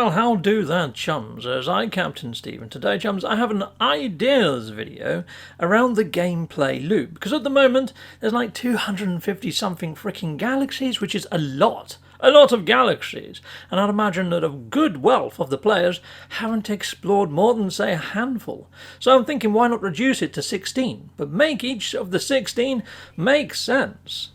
Well, how do that, chums? As I, Captain Steve, and today, chums, I have an ideas video around the gameplay loop. Because at the moment, there's like 250 something freaking galaxies, which is a lot of galaxies. And I'd imagine that a good wealth of the players haven't explored more than, say, a handful. So I'm thinking, why not reduce it to 16, but make each of the 16 make sense?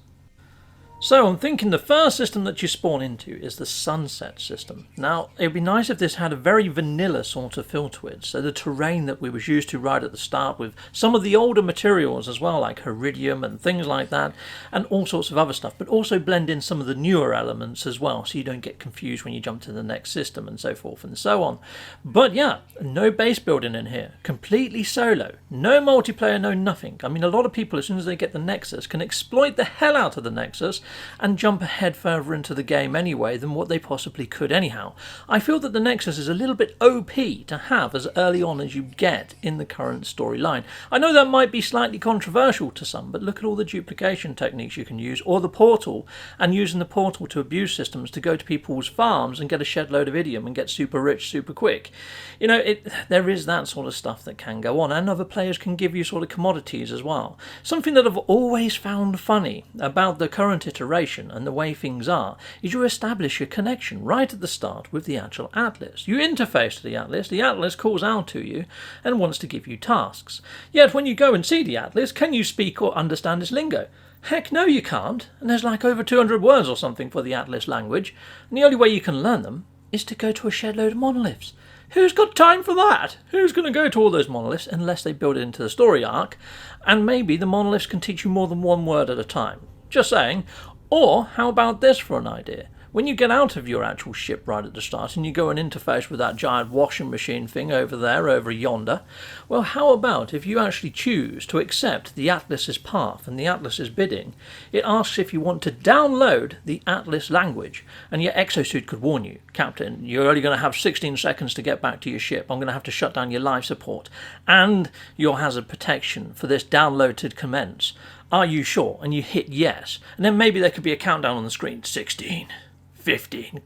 So I'm thinking the first system that you spawn into is the sunset system. Now, it would be nice if this had a very vanilla sort of feel to it. So the terrain that we was used to right at the start, with some of the older materials as well, like iridium and things like that, and all sorts of other stuff, but also blend in some of the newer elements as well, so you don't get confused when you jump to the next system and so forth and so on. But yeah, no base building in here. Completely solo. No multiplayer, no nothing. I mean, a lot of people, as soon as they get the Nexus, can exploit the hell out of the Nexus and jump ahead further into the game anyway than what they possibly could anyhow. I feel that the Nexus is a little bit OP to have as early on as you get in the current storyline. I know that might be slightly controversial to some, but look at all the duplication techniques you can use, or the portal, and using the portal to abuse systems to go to people's farms and get a shed load of iridium and get super rich super quick. You know, there is that sort of stuff that can go on, and other players can give you sort of commodities as well. Something that I've always found funny about the current iteration and the way things are is you establish a connection right at the start with the actual Atlas. You interface to the Atlas calls out to you and wants to give you tasks. Yet when you go and see the Atlas, can you speak or understand its lingo? Heck no, you can't, and there's like over 200 words or something for the Atlas language, and the only way you can learn them is to go to a shed load of monoliths. Who's got time for that? Who's going to go to all those monoliths unless they build it into the story arc, and maybe the monoliths can teach you more than one word at a time. Just saying. Or how about this for an idea? When you get out of your actual ship right at the start and you go and interface with that giant washing machine thing over yonder, well, how about if you actually choose to accept the Atlas's path and the Atlas's bidding? It asks if you want to download the Atlas language, and your exosuit could warn you, Captain, you're only going to have 16 seconds to get back to your ship. I'm going to have to shut down your life support and your hazard protection for this download to commence. Are you sure? And you hit yes. And then maybe there could be a countdown on the screen. 16, 15,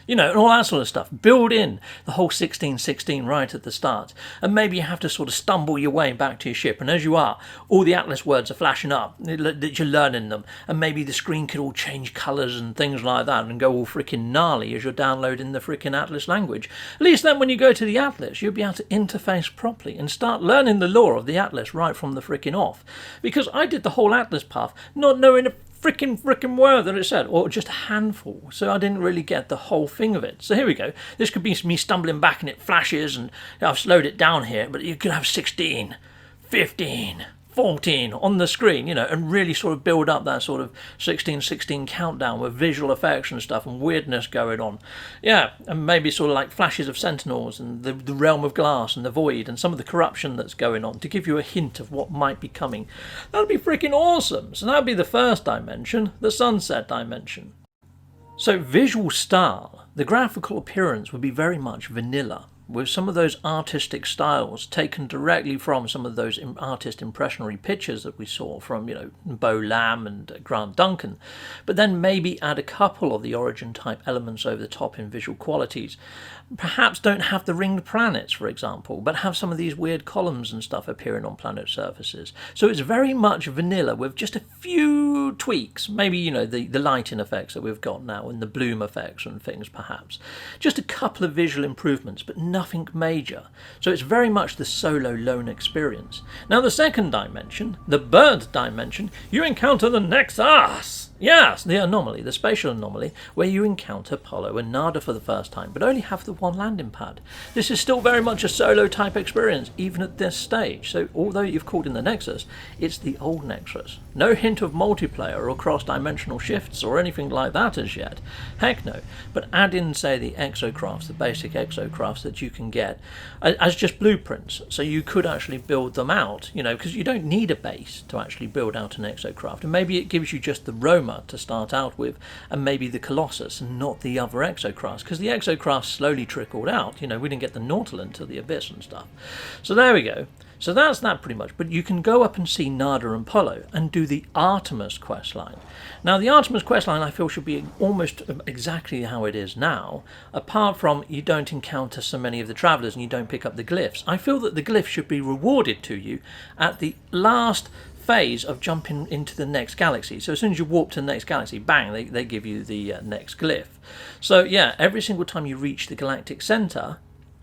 you know, and all that sort of stuff. Build in the whole 16-16 right at the start. And maybe you have to sort of stumble your way back to your ship. And as you are, all the Atlas words are flashing up that you're learning them. And maybe the screen could all change colours and things like that and go all freaking gnarly as you're downloading the freaking Atlas language. At least then when you go to the Atlas, you'll be able to interface properly and start learning the lore of the Atlas right from the freaking off. Because I did the whole Atlas path not knowing a freaking word that it said, or just a handful, so I didn't really get the whole thing of it. So here we go. This could be me stumbling back and it flashes, and I've slowed it down here, but you could have 16, 15, 14 on the screen, you know, and really sort of build up that sort of 16-16 countdown with visual effects and stuff and weirdness going on. Yeah, and maybe sort of like flashes of Sentinels and the realm of glass and the void and some of the corruption that's going on to give you a hint of what might be coming. That'd be freaking awesome. So that'd be the first dimension, the sunset dimension. So visual style, the graphical appearance would be very much vanilla, with some of those artistic styles taken directly from some of those artist impressionary pictures that we saw from, you know, Beau Lamb and Grant Duncan, but then maybe add a couple of the origin type elements over the top in visual qualities. Perhaps don't have the ringed planets, for example, but have some of these weird columns and stuff appearing on planet surfaces. So it's very much vanilla with just a few tweaks. Maybe, you know, the lighting effects that we've got now and the bloom effects and things perhaps. Just a couple of visual improvements, but nothing major. So it's very much the solo lone experience. Now the second dimension, the bird dimension, you encounter the Nexus. Yes, the anomaly, the spatial anomaly, where you encounter Polo and Nada for the first time, but only have the one landing pad. This is still very much a solo type experience, even at this stage. So although you've called in the Nexus, it's the old Nexus. No hint of multiplayer or cross-dimensional shifts or anything like that as yet. Heck no. But add in, say, the exocrafts, the basic exocrafts that you can get as just blueprints. So you could actually build them out, you know, because you don't need a base to actually build out an exocraft. And maybe it gives you just the roam Coma to start out with, and maybe the Colossus, and not the other exocrafts, because the exocrafts slowly trickled out. You know, we didn't get the Nautilus to the Abyss and stuff. So there we go. So that's that pretty much. But you can go up and see Nada and Polo and do the Artemis questline. Now, the Artemis questline I feel should be almost exactly how it is now, apart from you don't encounter so many of the travellers and you don't pick up the glyphs. I feel that the glyphs should be rewarded to you at the last phase of jumping into the next galaxy. So as soon as you warp to the next galaxy, bang, they give you the next glyph. So yeah, every single time you reach the galactic centre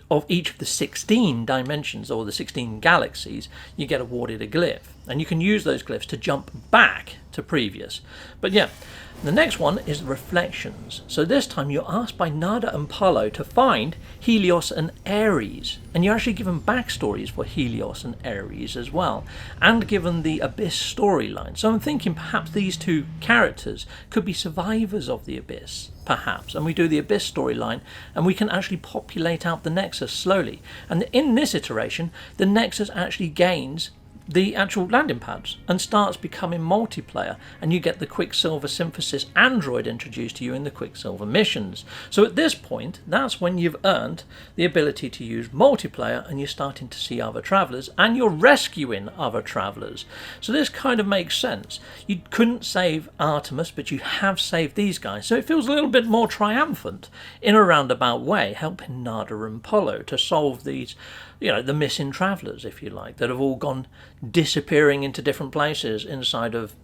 of each of the 16 dimensions or the 16 galaxies, you get awarded a glyph, and you can use those glyphs to jump back to previous. But yeah, the next one is Reflections. So this time you're asked by Nada and Polo to find Helios and Ares, and you're actually given backstories for Helios and Ares as well, and given the Abyss storyline. So I'm thinking perhaps these two characters could be survivors of the Abyss, perhaps, and we do the Abyss storyline and we can actually populate out the Nexus slowly. And in this iteration, the Nexus actually gains the actual landing pads and starts becoming multiplayer, and you get the Quicksilver Synthesis android introduced to you in the Quicksilver missions. So at this point, that's when you've earned the ability to use multiplayer, and you're starting to see other travellers and you're rescuing other travellers. So this kind of makes sense. You couldn't save Artemis, but you have saved these guys, so it feels a little bit more triumphant in a roundabout way, helping Nada and Polo to solve these, you know, the missing travellers, if you like, that have all gone disappearing into different places inside of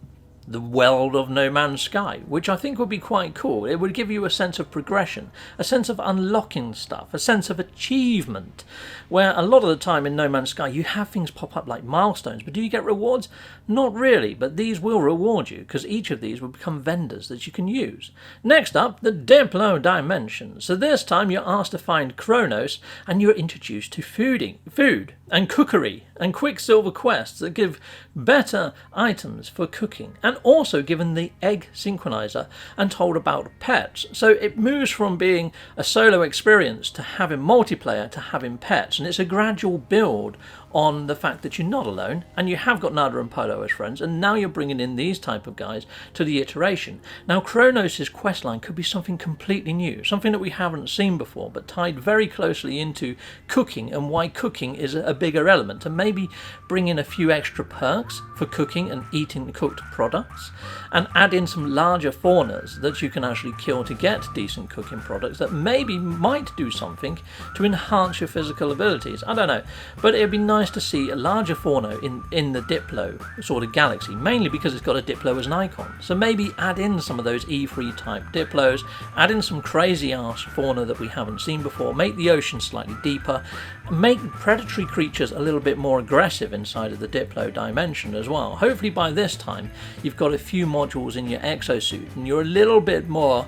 the world of No Man's Sky, which I think would be quite cool. It would give you a sense of progression, a sense of unlocking stuff, a sense of achievement, where a lot of the time in No Man's Sky you have things pop up like milestones, but do you get rewards? Not really, but these will reward you, because each of these will become vendors that you can use. Next up, the Diplo dimension. So this time you're asked to find Kronos, and you're introduced to food and cookery and Quicksilver quests that give better items for cooking, and also given the egg synchronizer and told about pets. So it moves from being a solo experience to having multiplayer to having pets, and it's a gradual build on the fact that you're not alone, and you have got Nada and Polo as friends, and now you're bringing in these type of guys to the iteration. Now Kronos' questline could be something completely new, something that we haven't seen before, but tied very closely into cooking and why cooking is a bigger element, and maybe bring in a few extra perks for cooking and eating cooked products, and add in some larger faunas that you can actually kill to get decent cooking products that maybe might do something to enhance your physical abilities. I don't know, but it'd be nice to see a larger fauna in the Diplo sort of galaxy, mainly because it's got a Diplo as an icon. So maybe add in some of those E3 type Diplos, add in some crazy ass fauna that we haven't seen before, make the ocean slightly deeper, make predatory creatures a little bit more aggressive inside of the Diplo dimension as well. Hopefully by this time you've got a few modules in your exosuit and you're a little bit more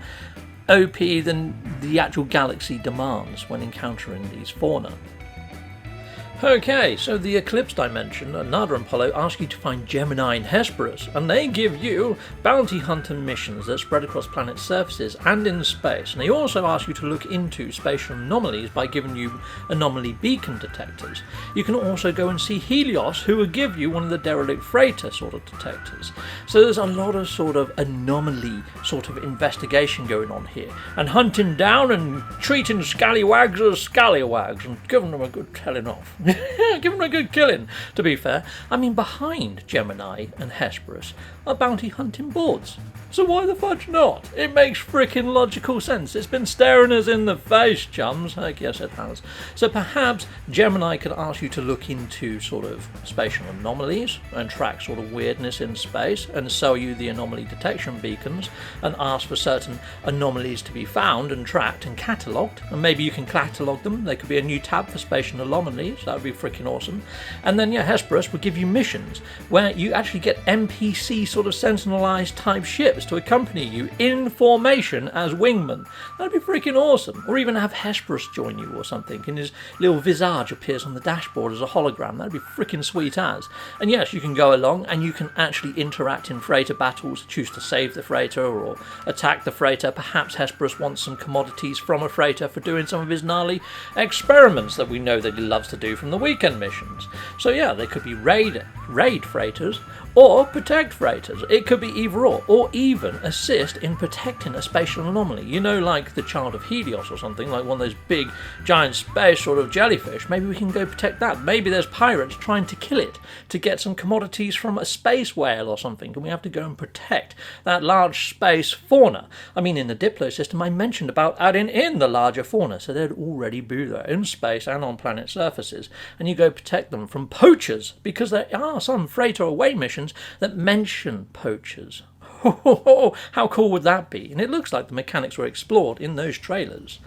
OP than the actual galaxy demands when encountering these fauna. Okay, so the Eclipse dimension, Nada and Polo ask you to find Gemini and Hesperus, and they give you bounty hunting missions that spread across planet surfaces and in space. And they also ask you to look into spatial anomalies by giving you anomaly beacon detectors. You can also go and see Helios, who will give you one of the derelict freighter sort of detectors. So there's a lot of sort of anomaly sort of investigation going on here, and hunting down and treating scallywags as scallywags and giving them a good telling off. Give them a good killing, to be fair. I mean, behind Gemini and Hesperus are bounty hunting boards. So why the fudge not? It makes frickin' logical sense. It's been staring us in the face, chums. Heck yes, it has. So perhaps Gemini could ask you to look into sort of spatial anomalies and track sort of weirdness in space and sell you the anomaly detection beacons and ask for certain anomalies to be found and tracked and catalogued. And maybe you can catalog them. There could be a new tab for spatial anomalies. That would be frickin' awesome. And then, yeah, Hesperus would give you missions where you actually get NPC sort of sentinelized type ships to accompany you in formation as wingmen. That'd be freaking awesome. Or even have Hesperus join you or something, and his little visage appears on the dashboard as a hologram. That'd be freaking sweet as. And yes, you can go along and you can actually interact in freighter battles, choose to save the freighter or attack the freighter. Perhaps Hesperus wants some commodities from a freighter for doing some of his gnarly experiments that we know that he loves to do from the weekend missions. So yeah, there could be raid raid freighters, or protect freighters. It could be either or even assist in protecting a spatial anomaly. You know, like the Child of Helios or something, like one of those big, giant space sort of jellyfish. Maybe we can go protect that. Maybe there's pirates trying to kill it to get some commodities from a space whale or something, and we have to go and protect that large space fauna. I mean, in the Diplo system, I mentioned about adding in the larger fauna, so they'd already be there in space and on planet surfaces, and you go protect them from poachers, because there are some freighter away missions that mention poachers. How cool would that be? And it looks like the mechanics were explored in those trailers.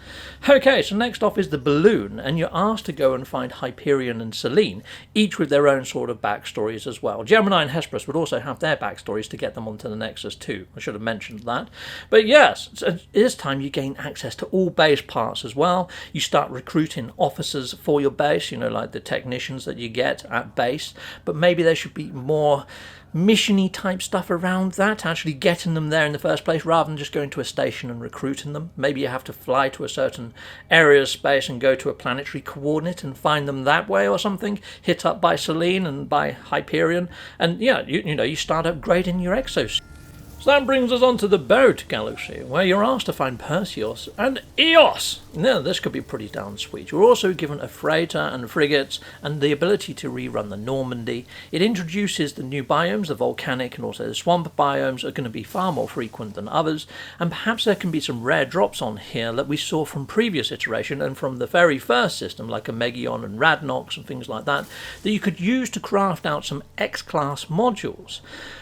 Okay, so next off is the balloon, and you're asked to go and find Hyperion and Selene, each with their own sort of backstories as well. Gemini and Hesperus would also have their backstories to get them onto the Nexus too. I should have mentioned that. But yes, so this time you gain access to all base parts as well. You start recruiting officers for your base, you know, like the technicians that you get at base, but maybe there should be more mission-y type stuff around that, actually getting them there in the first place rather than just going to a station and recruiting them. Maybe you have to fly to a certain area of space and go to a planetary coordinate and find them that way or something, hit up by Selene and by Hyperion, and yeah, you start upgrading your exosuit. So that brings us on to the boat galaxy, where you're asked to find Perseus and Eos. Now, this could be pretty damn sweet. You're also given a freighter and frigates and the ability to rerun the Normandy. It introduces the new biomes, the volcanic and also the swamp biomes are going to be far more frequent than others, and perhaps there can be some rare drops on here that we saw from previous iteration and from the very first system, like a Megion and Radnox and things like that, that you could use to craft out some X-class modules.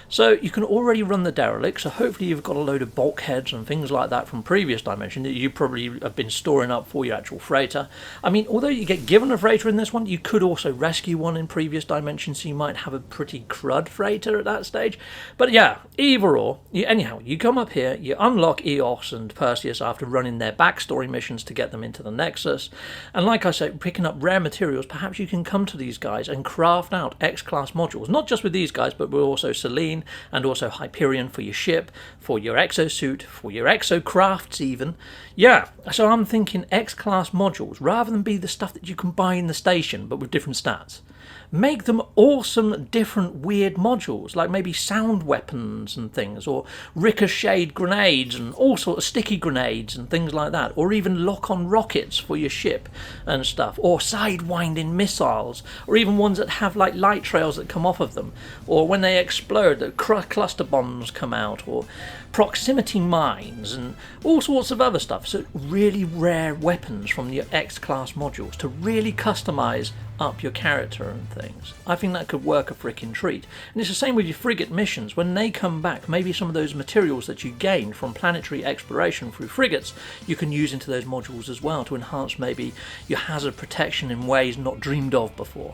So you can already run the derelict, so hopefully you've got a load of bulkheads and things like that from previous dimension that you probably have been storing up for your actual freighter. I mean, although you get given a freighter in this one, you could also rescue one in previous dimensions, so you might have a pretty crud freighter at that stage. But yeah, either or. Anyhow, you come up here, you unlock Eos and Perseus after running their backstory missions to get them into the Nexus, and like I said, picking up rare materials, perhaps you can come to these guys and craft out X-class modules, not just with these guys, but with also Selene, and also Hyperion for your ship, for your exosuit, for your exocrafts even. Yeah, so I'm thinking X-class modules, rather than be the stuff that you can buy in the station, but with different stats. Make them awesome, different, weird modules, like maybe sound weapons and things, or ricocheted grenades and all sorts of sticky grenades and things like that, or even lock-on rockets for your ship and stuff, or sidewinding missiles, or even ones that have like light trails that come off of them, or when they explode, the cluster bombs come out, or proximity mines and all sorts of other stuff. So really rare weapons from your X-class modules to really customize up your character and things. I think that could work a freaking treat. And it's the same with your frigate missions. When they come back, maybe some of those materials that you gained from planetary exploration through frigates, you can use into those modules as well to enhance maybe your hazard protection in ways not dreamed of before.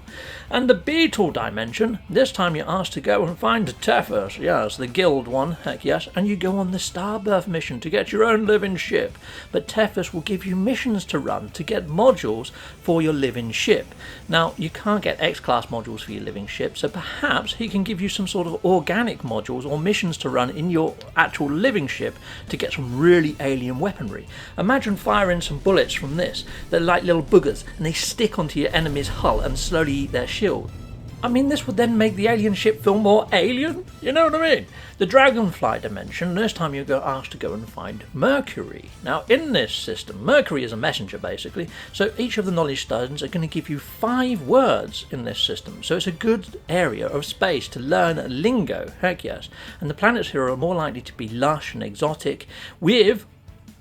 And the Beetle dimension, this time you're asked to go and find Tethys, yes, the guild one, heck yes, and you go on the Starbirth mission to get your own living ship. But Tethys will give you missions to run to get modules for your living ship. Now, you can't get X-class modules for your living ship, so perhaps he can give you some sort of organic modules or missions to run in your actual living ship to get some really alien weaponry. Imagine firing some bullets from this. They're like little boogers, and they stick onto your enemy's hull and slowly eat their shield. I mean, this would then make the alien ship feel more alien, you know what I mean? The Dragonfly dimension, this time you go asked to go and find Mercury. Now, in this system, Mercury is a messenger, basically, so each of the knowledge stones are going to give you 5 words in this system, so it's a good area of space to learn lingo, heck yes, and the planets here are more likely to be lush and exotic, with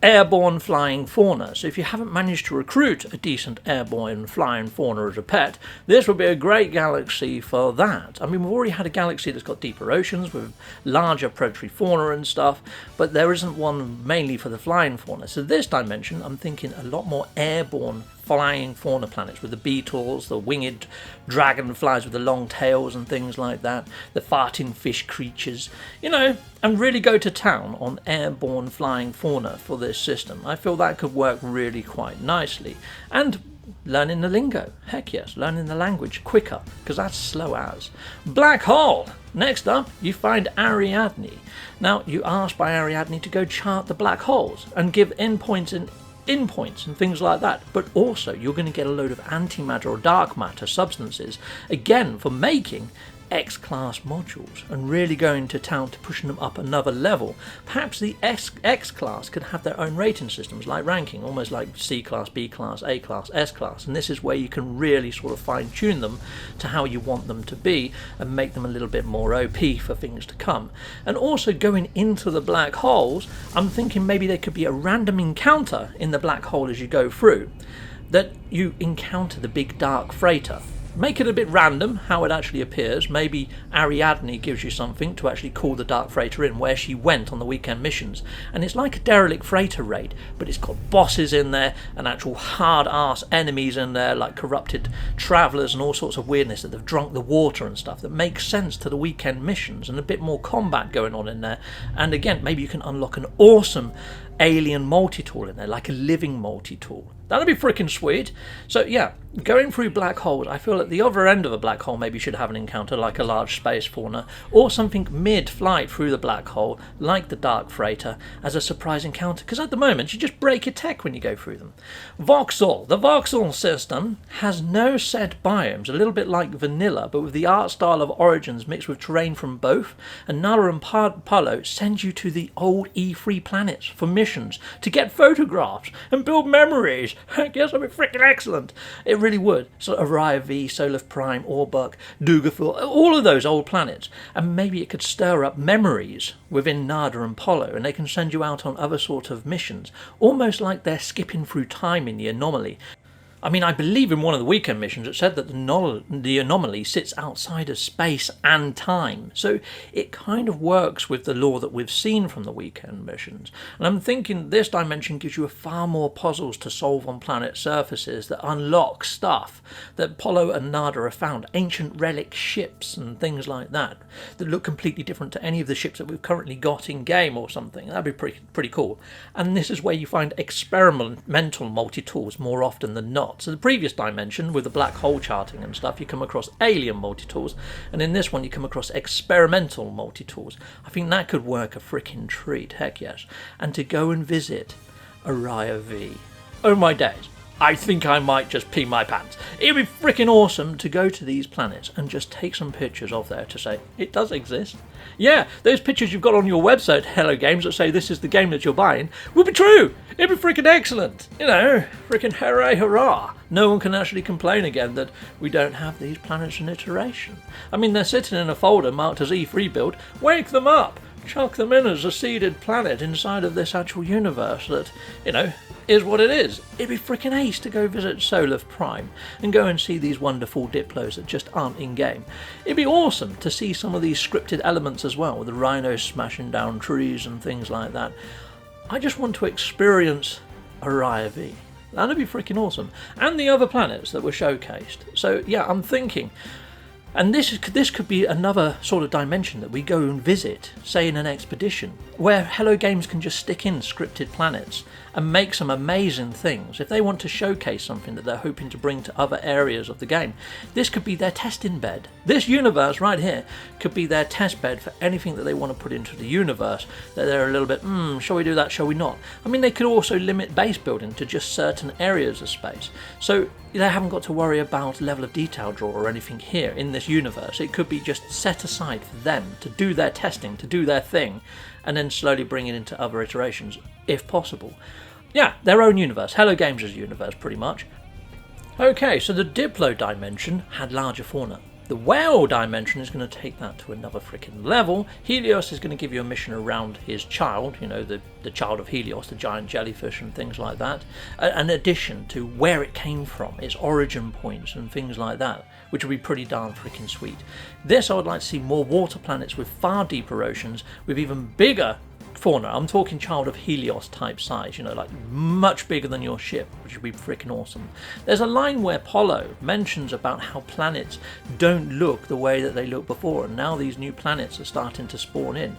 airborne flying fauna. So if you haven't managed to recruit a decent airborne flying fauna as a pet, this would be a great galaxy for that. I mean, we've already had a galaxy that's got deeper oceans with larger predatory fauna and stuff, but there isn't one mainly for the flying fauna. So this dimension, I'm thinking a lot more airborne flying fauna planets with the beetles, the winged dragonflies with the long tails and things like that, the farting fish creatures, you know, and really go to town on airborne flying fauna for this system. I feel that could work really quite nicely. And learning the lingo, heck yes, learning the language quicker, because that's slow as. Black hole! Next up, you find Ariadne. Now, you asked by Ariadne to go chart the black holes and give endpoints and things like that, but also you're going to get a load of antimatter or dark matter substances, again for making X-class modules and really going to town to pushing them up another level. Perhaps the X-class could have their own rating systems, like ranking, almost like C-class, B-class, A-class, S-class, and this is where you can really sort of fine-tune them to how you want them to be and make them a little bit more OP for things to come. And also going into the black holes, I'm thinking maybe there could be a random encounter in the black hole as you go through, that you encounter the big dark freighter. Make it a bit random how it actually appears. Maybe Ariadne gives you something to actually call the dark freighter in, where she went on the weekend missions, and it's like a derelict freighter raid, but it's got bosses in there and actual hard ass enemies in there, like corrupted travellers and all sorts of weirdness that have drunk the water and stuff that makes sense to the weekend missions, and a bit more combat going on in there. And again, maybe you can unlock an awesome alien multi-tool in there, like a living multi-tool. That'd be freaking sweet. So yeah, going through black holes, I feel at the other end of a black hole maybe you should have an encounter like a large space fauna, or something mid-flight through the black hole like the dark freighter as a surprise encounter, because at the moment you just break your tech when you go through them. Vauxhall. The Vauxhall system has no set biomes, a little bit like vanilla, but with the art style of Origins mixed with terrain from both, and Nala and Palo send you to the old E3 planets for missions to get photographs and build memories. Heck yes, that'd be freaking excellent. It really would. So Orion V, Solif Prime, Orbuk, Dugafil, all of those old planets. And maybe it could stir up memories within Nada and Polo, and they can send you out on other sort of missions, almost like they're skipping through time in the anomaly. I mean, I believe in one of the weekend missions it said that the anomaly sits outside of space and time. So it kind of works with the lore that we've seen from the weekend missions. And I'm thinking this dimension gives you far more puzzles to solve on planet surfaces that unlock stuff that Polo and Nada have found. Ancient relic ships and things like that look completely different to any of the ships that we've currently got in game or something. That'd be pretty cool. And this is where you find experimental multi-tools more often than not. So the previous dimension with the black hole charting and stuff, you come across alien multi-tools, and in this one you come across experimental multi-tools. I think that could work a freaking treat, heck yes. And to go and visit Orion V. Oh my days. I think I might just pee my pants. It'd be freaking awesome to go to these planets and just take some pictures of there to say, it does exist. Yeah, those pictures you've got on your website, Hello Games, that say this is the game that you're buying, will be true. It'd be freaking excellent. You know, freaking hooray, hurrah. No one can actually complain again that we don't have these planets in iteration. I mean, they're sitting in a folder marked as E3 build. Wake them up. Chuck them in as a seeded planet inside of this actual universe that, you know, is what it is. It'd be freaking ace to go visit Solif Prime and go and see these wonderful Diplos that just aren't in game. It'd be awesome to see some of these scripted elements as well, with the rhinos smashing down trees and things like that. I just want to experience Orion V. That'd be freaking awesome. And the other planets that were showcased. So yeah, I'm thinking, and this could be another sort of dimension that we go and visit, say in an expedition, where Hello Games can just stick in scripted planets and make some amazing things. If they want to showcase something that they're hoping to bring to other areas of the game, this could be their testing bed. This universe right here could be their test bed for anything that they want to put into the universe, that they're a little bit, shall we do that, shall we not? I mean, they could also limit base building to just certain areas of space. So they haven't got to worry about level of detail draw or anything here in this universe. It could be just set aside for them to do their testing, to do their thing, and then slowly bring it into other iterations, if possible. Yeah, their own universe, Hello Games' universe, pretty much. Okay, so the Diplo dimension had larger fauna. The whale dimension is going to take that to another freaking level. Helios is going to give you a mission around his child, you know, the child of Helios, the giant jellyfish and things like that. An addition to where it came from, its origin points and things like that, which would be pretty darn freaking sweet. This I would like to see more water planets with far deeper oceans, with even bigger fauna. I'm talking child of Helios type size, you know, like much bigger than your ship, which would be freaking awesome. There's a line where Polo mentions about how planets don't look the way that they looked before, and now these new planets are starting to spawn in.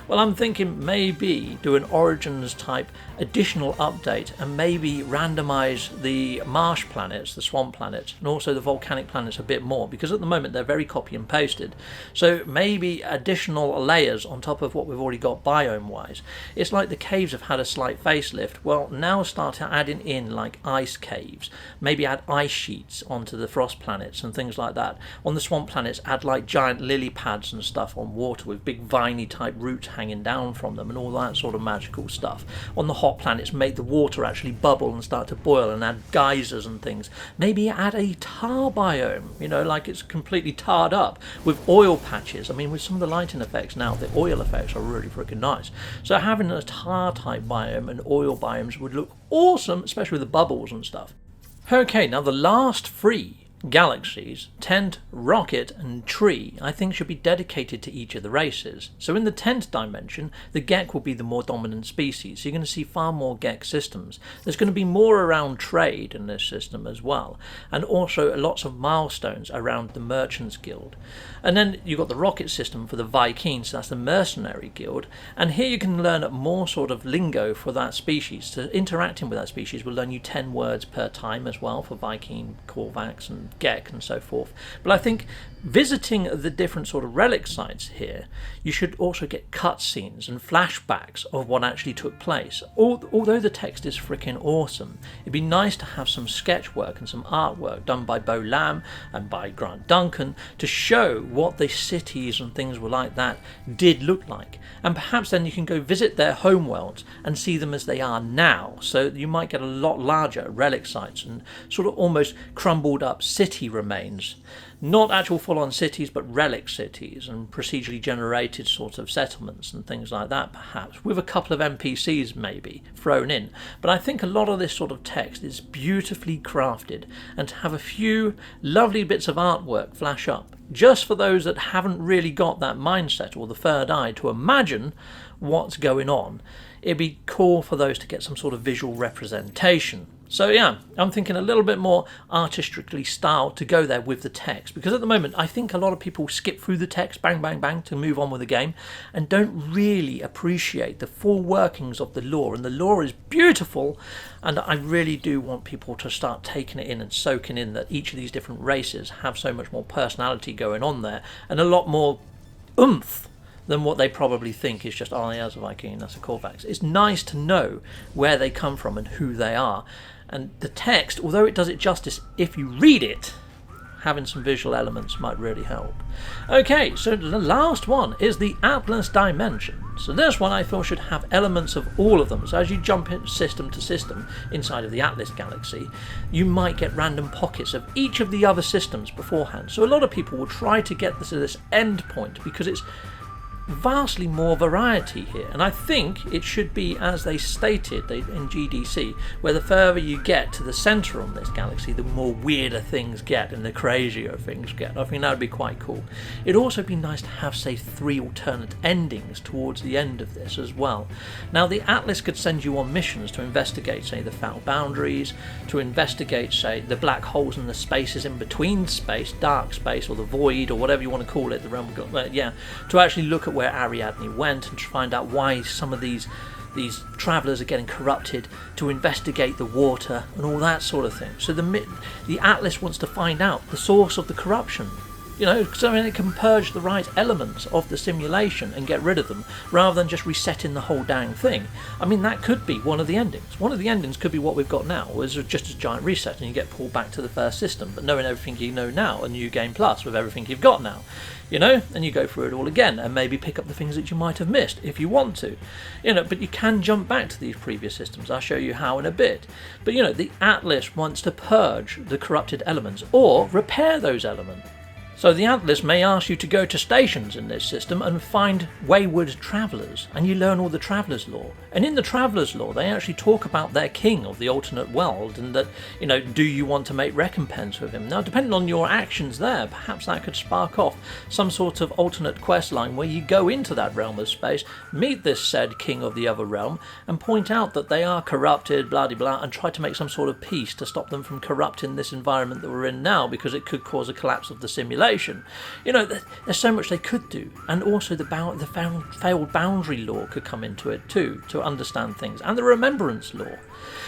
Well, I'm thinking maybe do an Origins type additional update and maybe randomize the marsh planets, the swamp planets, and also the volcanic planets a bit more, because at the moment they're very copy and pasted. So maybe additional layers on top of what we've already got biome wise. guys. It's like the caves have had a slight facelift. Well, now start adding in like ice caves. Maybe add ice sheets onto the frost planets and things like that. On the swamp planets, add like giant lily pads and stuff on water with big viney type roots hanging down from them and all that sort of magical stuff. On the hot planets, make the water actually bubble and start to boil and add geysers and things. Maybe add a tar biome, you know, like it's completely tarred up with oil patches. I mean, with some of the lighting effects now, the oil effects are really freaking nice. So having a tar type biome and oil biomes would look awesome, especially with the bubbles and stuff. Okay, now the last three galaxies, Tent, Rocket and Tree, I think should be dedicated to each of the races. So in the Tent dimension, the Gek will be the more dominant species, so you're going to see far more Gek systems. There's going to be more around trade in this system as well, and also lots of milestones around the Merchants Guild. And then you've got the Rocket system for the Vikings, so that's the Mercenary Guild, and here you can learn more sort of lingo for that species. So interacting with that species will learn you 10 words per time as well for Viking, Korvax and Gek and so forth. But I think visiting the different sort of relic sites here, you should also get cutscenes and flashbacks of what actually took place. Although the text is freaking awesome, it'd be nice to have some sketch work and some artwork done by Bo Lamb and by Grant Duncan to show what the cities and things were like that did look like. And perhaps then you can go visit their homeworlds and see them as they are now. So you might get a lot larger relic sites and sort of almost crumbled up city remains. Not actual full-on cities, but relic cities and procedurally generated sort of settlements and things like that, perhaps, with a couple of NPCs maybe thrown in. But I think a lot of this sort of text is beautifully crafted, and to have a few lovely bits of artwork flash up, just for those that haven't really got that mindset or the third eye to imagine what's going on, it'd be cool for those to get some sort of visual representation. So yeah, I'm thinking a little bit more artistically styled to go there with the text, because at the moment I think a lot of people skip through the text, bang, bang, bang, to move on with the game, and don't really appreciate the full workings of the lore. And the lore is beautiful, and I really do want people to start taking it in and soaking in that each of these different races have so much more personality going on there, and a lot more oomph than what they probably think is just, oh yeah, that's a Viking, that's a Korvax. It's nice to know where they come from and who they are. And the text, although it does it justice if you read it, having some visual elements might really help. Okay, so the last one is the Atlas dimension. So this one I feel should have elements of all of them. So as you jump in system to system inside of the Atlas galaxy, you might get random pockets of each of the other systems beforehand. So a lot of people will try to get to this end point because it's vastly more variety here, and I think it should be as they stated in GDC, where the further you get to the centre of this galaxy, the more weirder things get and the crazier things get. I think that would be quite cool. It'd also be nice to have, say, 3 alternate endings towards the end of this as well. Now the Atlas could send you on missions to investigate, say, the foul boundaries, to investigate, say, the black holes and the spaces in between space, dark space, or the void, or whatever you want to call it, the realm of, to actually look at where Ariadne went and to find out why some of these travellers are getting corrupted, to investigate the water and all that sort of thing. So the Atlas wants to find out the source of the corruption. You know, so it can purge the right elements of the simulation and get rid of them, rather than just resetting the whole dang thing. I mean, that could be one of the endings. One of the endings could be what we've got now, is just a giant reset and you get pulled back to the first system, but knowing everything you know now, a new game plus with everything you've got now. You know, and you go through it all again and maybe pick up the things that you might have missed if you want to. You know, but you can jump back to these previous systems. I'll show you how in a bit. But you know, the Atlas wants to purge the corrupted elements or repair those elements. So the Atlas may ask you to go to stations in this system and find wayward travellers, and you learn all the Traveller's lore. And in the Traveller's lore, they actually talk about their king of the alternate world, and that, you know, do you want to make recompense with him? Now, depending on your actions there, perhaps that could spark off some sort of alternate quest line where you go into that realm of space, meet this said king of the other realm, and point out that they are corrupted, blah de blah, and try to make some sort of peace to stop them from corrupting this environment that we're in now, because it could cause a collapse of the simulation. You know, there's so much they could do, and also the failed boundary lore could come into it too, to understand things, and the remembrance lore.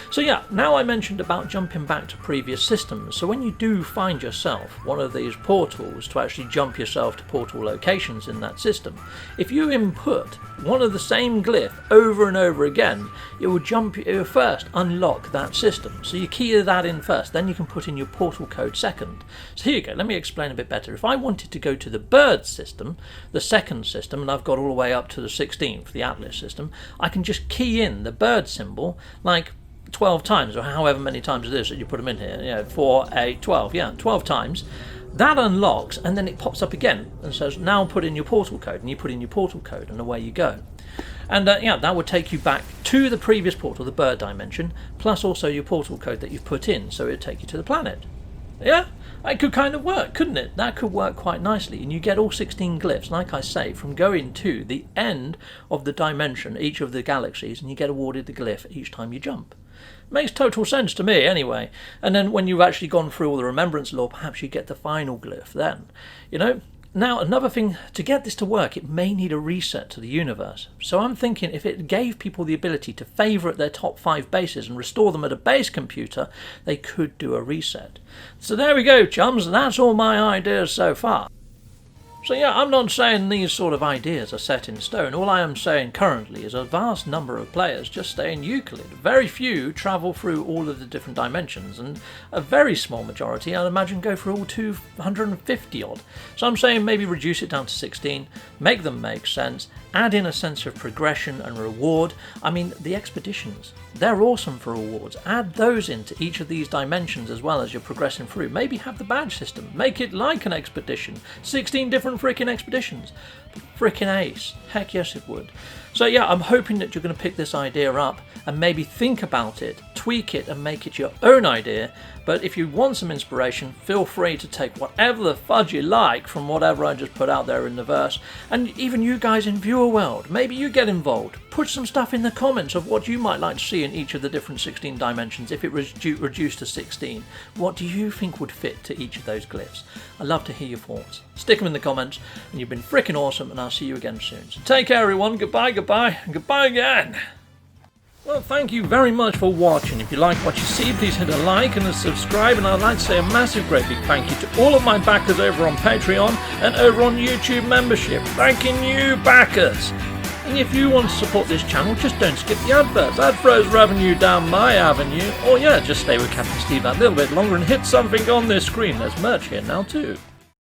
So yeah, now I mentioned about jumping back to previous systems. So when you do find yourself one of these portals to actually jump yourself to portal locations in that system, if you input one of the same glyph over and over again, it will first unlock that system. So you key that in first, then you can put in your portal code second. So here you go, let me explain a bit better. If I wanted to go to the bird system, the second system, and I've got all the way up to the 16 for the Atlas system, I can just key in the bird symbol like 12 times, or however many times it is that you put them in here, 4, 8, 12, 12 times. That unlocks, and then it pops up again and says, now put in your portal code, and you put in your portal code, and away you go. And that would take you back to the previous portal, the bird dimension, plus also your portal code that you've put in, so it would take you to the planet. Yeah, it could kind of work, couldn't it? That could work quite nicely, and you get all 16 glyphs, like I say, from going to the end of the dimension, each of the galaxies, and you get awarded the glyph each time you jump. Makes total sense to me, anyway. And then when you've actually gone through all the remembrance lore, perhaps you get the final glyph then. Now, another thing, to get this to work, it may need a reset to the universe. So I'm thinking if it gave people the ability to favourite their top 5 bases and restore them at a base computer, they could do a reset. So there we go, chums. That's all my ideas so far. So yeah, I'm not saying these sort of ideas are set in stone. All I am saying currently is a vast number of players just stay in Euclid. Very few travel through all of the different dimensions, and a very small majority, I'd imagine, go through all 250 odd. So I'm saying maybe reduce it down to 16, make them make sense, add in a sense of progression and reward. I mean, the expeditions, they're awesome for rewards. Add those into each of these dimensions as well as you're progressing through. Maybe have the badge system. Make it like an expedition. 16 different freaking expeditions. Freaking ace. Heck yes it would. So yeah, I'm hoping that you're going to pick this idea up and maybe think about it, tweak it and make it your own idea. But if you want some inspiration, feel free to take whatever the fudge you like from whatever I just put out there in the verse. And even you guys in Viewer World, maybe you get involved. Put some stuff in the comments of what you might like to see in each of the different 16 dimensions if it was reduced to 16. What do you think would fit to each of those glyphs? I'd love to hear your thoughts. Stick them in the comments, and you've been freaking awesome, and I'll see you again soon. So take care everyone, goodbye, goodbye, and goodbye again. Well, thank you very much for watching. If you like what you see, please hit a like and a subscribe, and I'd like to say a massive great big thank you to all of my backers over on Patreon and over on YouTube membership. Thanking you, backers! And if you want to support this channel, just don't skip the adverts. That throws revenue down my avenue. Or yeah, just stay with Captain Steve that little bit longer and hit something on this screen. There's merch here now too.